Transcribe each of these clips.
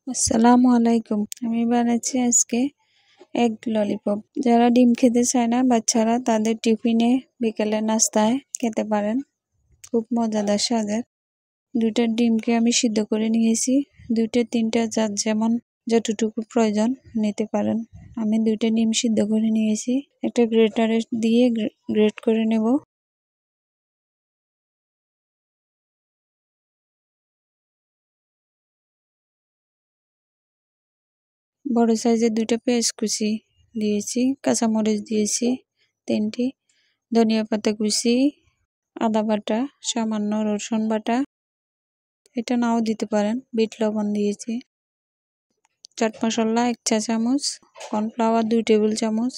আসসালামু আলাইকুম। আমি বানাচ্ছি আজকে এগ ললিপপ। যারা ডিম খেতে চায় না বাচ্চারা, তাদের টিফিনে বিকেলে নাস্তায় খেতে পারেন। খুব মজাদার স্বাদের। দুইটা ডিমকে আমি সিদ্ধ করে নিয়েছি। দুইটা তিনটা যার যেমন যতটুকু প্রয়োজন নিতে পারেন। আমি দুইটা ডিম সিদ্ধ করে নিয়েছি। একটা গ্রেটারে দিয়ে গ্রেট করে নেব। বড় সাইজের দুইটা পেঁয়াজ কুচি দিয়েছি, কাঁচামরিচ দিয়েছি 3টি, ধনিয়া পাতা কুচি, আদা বাটা, সামান্য রসুন বাটা, এটা নাও দিতে পারেন, বিট লবণ দিয়েছি, চাট মশলা 1 চা চামচ, কর্নফ্লাওয়ার 2 টেবিল চামচ,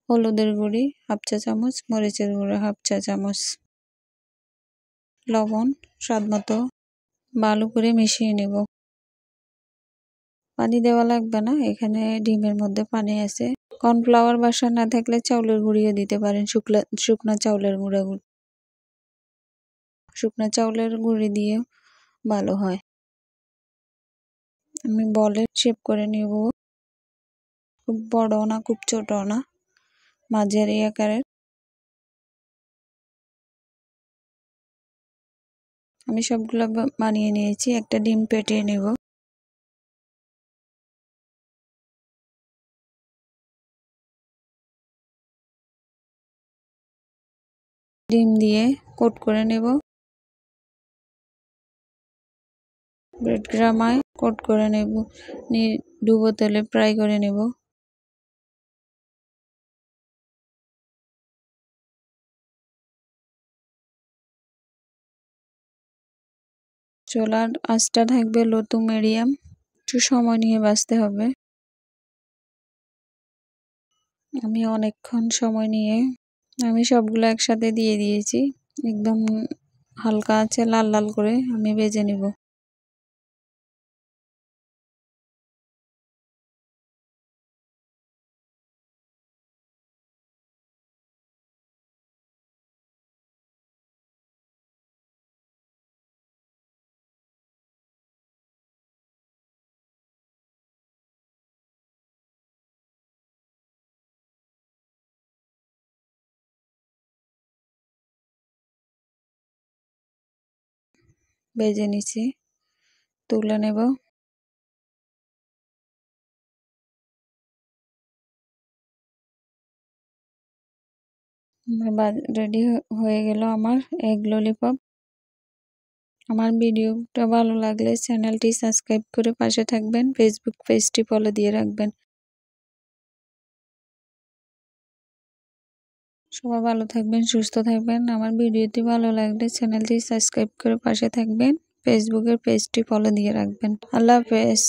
হলুদের গুঁড়ি 1/2 চা চামচ, মরিচের গুঁড়ো 1/2 চা চামচ, লবণ স্বাদ মতো। ভালো করে মিশিয়ে নেব। পানি দেওয়া লাগবে না, এখানে ডিমের মধ্যে পানি আছে। কর্নফ্লাওয়ার বাসা না থাকলে চাউলের গুঁড়িও দিতে পারেন, শুকনা চাউলের শুকনা চাউলের গুঁড়ি দিয়ে ভালো হয়। আমি বলে শেপ করে নেব। খুব বড় না, খুব ছোট না, মাঝারি আকারের। আমি সবগুলো বানিয়ে নিয়েছি। একটা ডিম ফেটিয়ে নেব। ডিম দিয়ে কোট করে নেব। ব্রেড ক্রামায় কোট করে নেব। ডুবো তেলে ফ্রাই করে নেব। চুলার আঁচটা থাকবে লো টু মিডিয়াম। একটু সময় নিয়ে ভাজতে হবে। আমি অনেকক্ষণ সময় নিয়ে আমি সবগুলো একসাথে দিয়ে দিয়েছি। একদম হালকা আছে লাল লাল করে আমি ভেজে নেব। ভেজে নিছি, তুলে নেব। রেডি হয়ে গেল আমার এগ ললিপপ। আমার ভিডিওটা ভালো লাগলে চ্যানেলটি সাবস্ক্রাইব করে পাশে থাকবেন। ফেসবুক পেজটি ফলো দিয়ে রাখবেন। সবাই ভালো থাকবেন, সুস্থ থাকবেন। আমার ভিডিওটি ভালো লাগলে চ্যানেলটি সাবস্ক্রাইব করে পাশে থাকবেন। ফেসবুকের পেজটি ফলো দিয়ে রাখবেন। আল্লাহ হাফেজ।